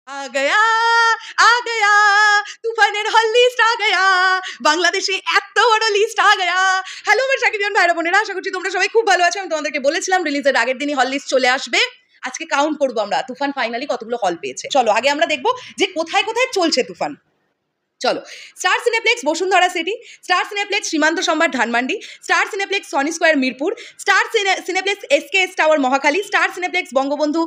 आ गया आ गया তুফানের হল লিস্ট আ গয়া বাংলাদেশে এত বড় লিস্ট আ গয়া। হ্যালো আমার সাকিবিয়ান ভাইরা বোনেরা, আশা করছি তোমরা সবাই খুব ভালো আছো। আমি তোমাদেরকে বলেছিলাম রিলিজের আগের দিনই হল লিস্ট চলে আসবে। আজকে কাউন্ট করবো আমরা তুফান ফাইনালি কতগুলো হল পেয়েছে। চলো আগে আমরা দেখবো যে কোথায় কোথায় চলছে তুফান। চলো, star Cineplex Bashundhara city, star Cineplex Shimanto Shambhar Dhanmondi, star Cineplex Sony square Mirpur, star Cineplex SKS tower Mohakhali, star Cineplex Bangabandhu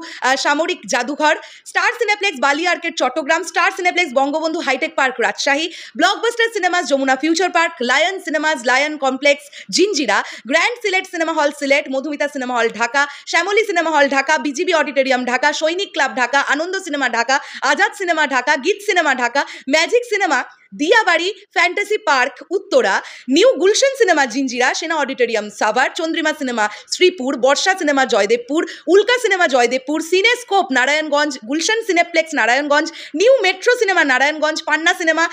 সামরিক জাদুঘর, star Cineplex Bali arcade Chattogram, star Cineplex Bangabandhu hi tech park Rajshahi, Blockbuster cinemas Jamuna future park, Lion cinemas Lion complex Jinjira, grand Sylhet cinema hall Sylhet, Madhumita cinema hall Dhaka, Shyamoli cinema hall Dhaka, BGB auditorium Dhaka, সৈনিক club Dhaka, Ananda cinema Dhaka, Azad cinema Dhaka, Geet cinema Dhaka, magic cinema Diabari, fantasy park Uttara, new Gulshan cinema Jinjira, Sena auditorium Savar, Chandrima cinema Sreepur, Barsha cinema Joydebpur, Ulka cinema Joydebpur, Cinescope Narayanganj, Gulshan Cineplex Narayanganj, new metro cinema Narayanganj, Panna cinema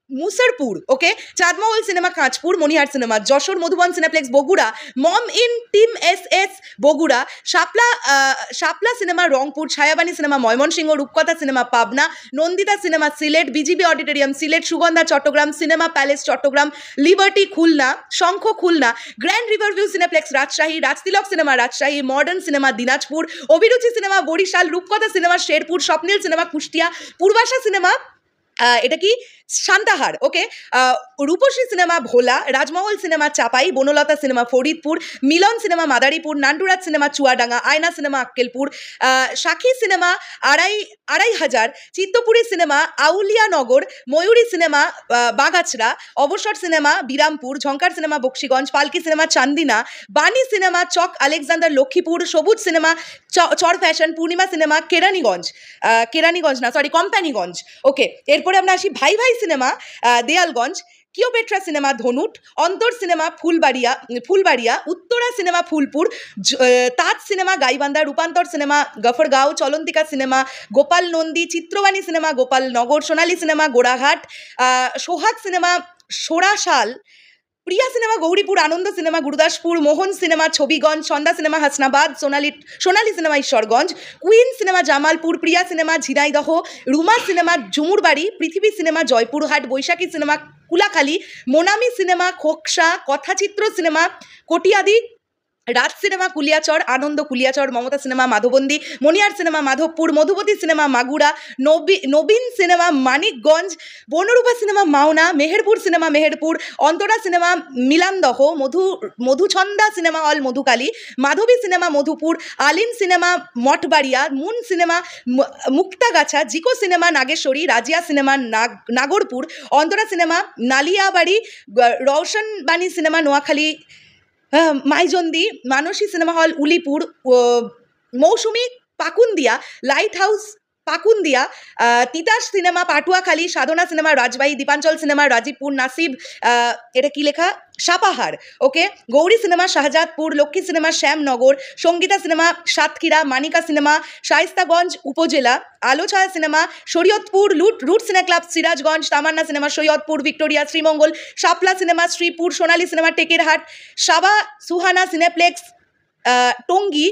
Musarpur, okay, Chandmahal cinema Kanchpur, Monihar cinema Jessore, Madhuban Cineplex Bogura, Momo inn টিম এস Bogura, Shapla cinema Rangpur, Chhayabani cinema Mymensingh, রূপকথা cinema Pabna, Nandita cinema Sylhet, BGB auditorium Sylhet, Sugandha Chattogram, cinema palace Chattogram, Liberty Khulna, Shankha Khulna, grand Riverview Cineplex Rajshahi, Rajtilak cinema Rajshahi, modern cinema Dinajpur, Abhiruchi cinema Barishal, Rupkotha cinema Sherpur, Swapnil cinema Kushtia, Purbasha cinema এটা কি Santahar, okay, Rupashi cinema Bhola, Rajmahal cinema Chapai, Banalata cinema Faridpur, Milon cinema Madaripur, Nanturaj cinema Chuadanga, Ayna cinema Akkelpur, Sakkhi cinema Araihazar, Chittapuri cinema Aulianagar, Mayuri cinema Bagachra, অবসর cinema Birampur, ঝঙ্কার cinema Bakshiganj, পালকি cinema Chandina, বাণী cinema চক Alexander Lakshmipur, সবুজ cinema চর fashion, পূর্ণিমা cinema Keraniganj না sorry Companiganj, ওকে। এরপরে আমরা আসি ভাই ভাই cinema দেয়ালগঞ্জ, কিওপেট্রা cinema Dhunat, Antar cinema Phulbaria, Uttara cinema Phulpur, Taj cinema Gaibandha, Rupantar cinema Gafargaon, Cholontika cinema Gopal Nandi, Chitrabani cinema Gopalnagar, Sonali cinema গোড়াঘাট, Sohag cinema Sorashal, Priya cinema Gauripur, Ananda cinema Gurudaspur, Mohan cinema Chhabiganj, Sandhya cinema Hasnabad, Sonali cinema Ishwarganj, queen cinema Jamalpur, Priya cinema Jhenaidah, Ruma cinema Jhumurbari, Prithibi cinema Joypurhat, Baishakhi cinema Kulakhali, Monami cinema Khoksa, Kathachitra cinema Katiadi, Raj cinema Kuliarchar, Ananda Kuliarchar, Mamata cinema Madhabdi, Moniar cinema Madhabpur, Madhubati cinema Magura, Nabin cinema Manikganj, Banarupa cinema Mawna, Meherpur cinema Meherpur, Antara cinema Milandah, Madhuchhanda cinema hall Madhukali, Madhabi cinema Madhupur, Alim cinema Mathbaria, moon cinema Muktagachha, Jiko cinema Nageshwari, Razia cinema Nagarpur, Antara cinema Nalitabari, Raushanbani cinema Noakhali Maijdi, Manashi cinema hall Ulipur, Mousumi Pakundia, lighthouse Pakundia, Titas cinema Patuakhali, Sadhana cinema Rajbari, Dipanchal cinema Rajibpur, Nasib এটা কি লেখা সাপাহার, ওকে, Gauri cinema Shahjadpur, Lakshmi cinema Shyamnagar, Sangeeta cinema Satkhira, Manika cinema Shayestaganj উপজেলা, Alochhaya cinema Shariatpur, root cine club Sirajganj, Tamanna cinema Saidpur, Victoria Sreemangal, Shapla cinema Sreepur, Sonali cinema Tekerhat, Saba Suhana cineplex Tongi,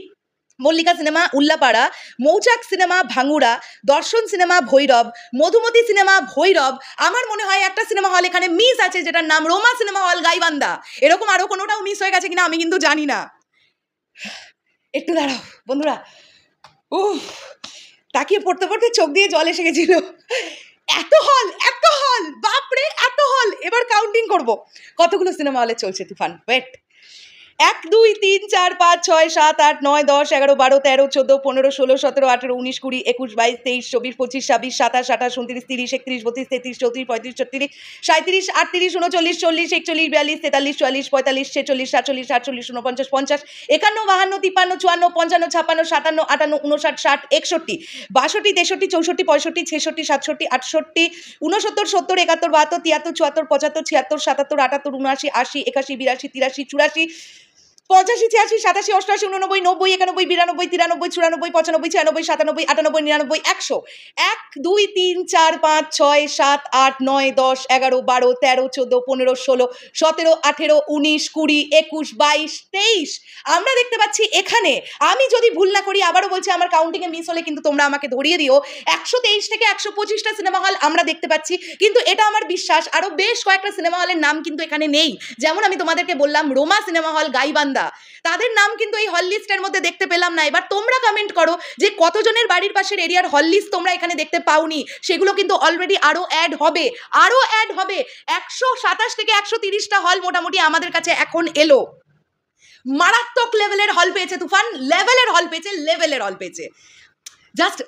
Mallika cinema Ullapara, Mouchak cinema ভাঙুড়া, Darshan cinema Bhairab, Madhumati cinema Bhairab. আমার মনে হয় একটা cinema hall এখানে মিস আছে যেটার নাম রোমা সিনেমা হল গাইবান্ধা। এরকম আরো কোনোটাও মিস হয়ে গেছে কিনা আমি কিন্তু জানি না। একটু দাঁড়াও বন্ধুরা, তাকিয়ে পড়তে পড়তে চোখ দিয়ে জল এসে গেছিল। এত হল বাপরে, এত হল। এবার কাউন্টিং করব কতগুলো সিনেমা হলে চলছে তুফান। ওয়েট, 1 2 3 4 5 6 7 8 9 10 11 12 13 14 15 16 17 18 19 20 21 22 23 24 25 26 27 28 29 30 31 32 33 34 35 36 37 38 39 40 41 42 43 44 45 46 46 47 48 49 50 51 52 53 54 55 56 57 58 59 60 61 62 63 64 65 66 67 68 69 70 71 72 73 74 75 76 77 78 79 80 81 82 83 84 84 85, 86, 87, 88, 89, 90, 91, 92, 93, 94, 95, 96, 97, 98, 99, 100 1 2 3 4 5 6 7 8 9 10 11 12 13 14 15 16 17 18 19 20 21 22 23 আমরা দেখতে পাচ্ছি এখানে, আমি যদি ভুল না করি, আবারও বলছি আমার কাউন্টিং এ মিস হলে কিন্তু তোমরা আমাকে ধরিয়ে দিও, 123 থেকে 125টা সিনেমা হল আমরা দেখতে পাচ্ছি। কিন্তু এটা আমার বিশ্বাস আরো বেশ কয়েকটা সিনেমা হলের নাম কিন্তু এখানে নেই। যেমন আমি তোমাদেরকে বললাম রোমা সিনেমা হল, গাইবান্ধা, তাদের নাম কিন্তু এই হল লিস্টের মধ্যে দেখতে পেলাম না। এবার তোমরা কমেন্ট করো যে কতজনের বাড়ির পাশের এরিয়ার হল লিস্ট তোমরা এখানে দেখতে পাওনি। সেগুলো কিন্তু অলরেডি আরো অ্যাড হবে, 127 থেকে 130টা হল মোটামুটি আমাদের কাছে এখন এলো। মারাত্মক লেভেলের হল পেয়েছে তুফান, লেভেলের হল পেয়েছে। জাস্ট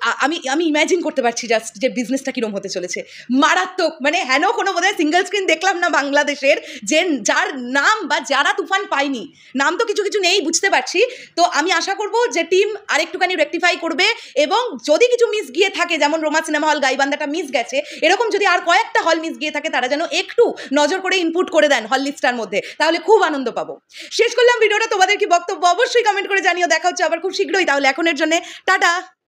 আমি ইম্যাজিন করতে পারছি জাস্ট যে বিজনেসটা কিরম হতে চলেছে। মারাত্মক, মানে হেন কোনো বোধহয় সিঙ্গেল স্ক্রিন দেখলাম না বাংলাদেশের যে যার নাম বা যারা তুফান পায়নি। নাম তো কিছু নেই বুঝতে পারছি। তো আমি আশা করব যে টিম আরেকটুখানি রেকটিফাই করবে, এবং যদি কিছু মিস গিয়ে থাকে, যেমন রোমা সিনেমা হল, গাইবান্ধাটা মিস গেছে, এরকম যদি আর কয়েকটা হল মিস গিয়ে থাকে তারা যেন একটু নজর করে ইনপুট করে দেন হল লিস্টটার মধ্যে, তাহলে খুব আনন্দ পাবো। শেষ করলাম ভিডিওটা, তোমাদের কি বক্তব্য অবশ্যই কমেন্ট করে জানিও। দেখা হচ্ছে আবার খুব শীঘ্রই, তাহলে এখনের জন্য টাটা।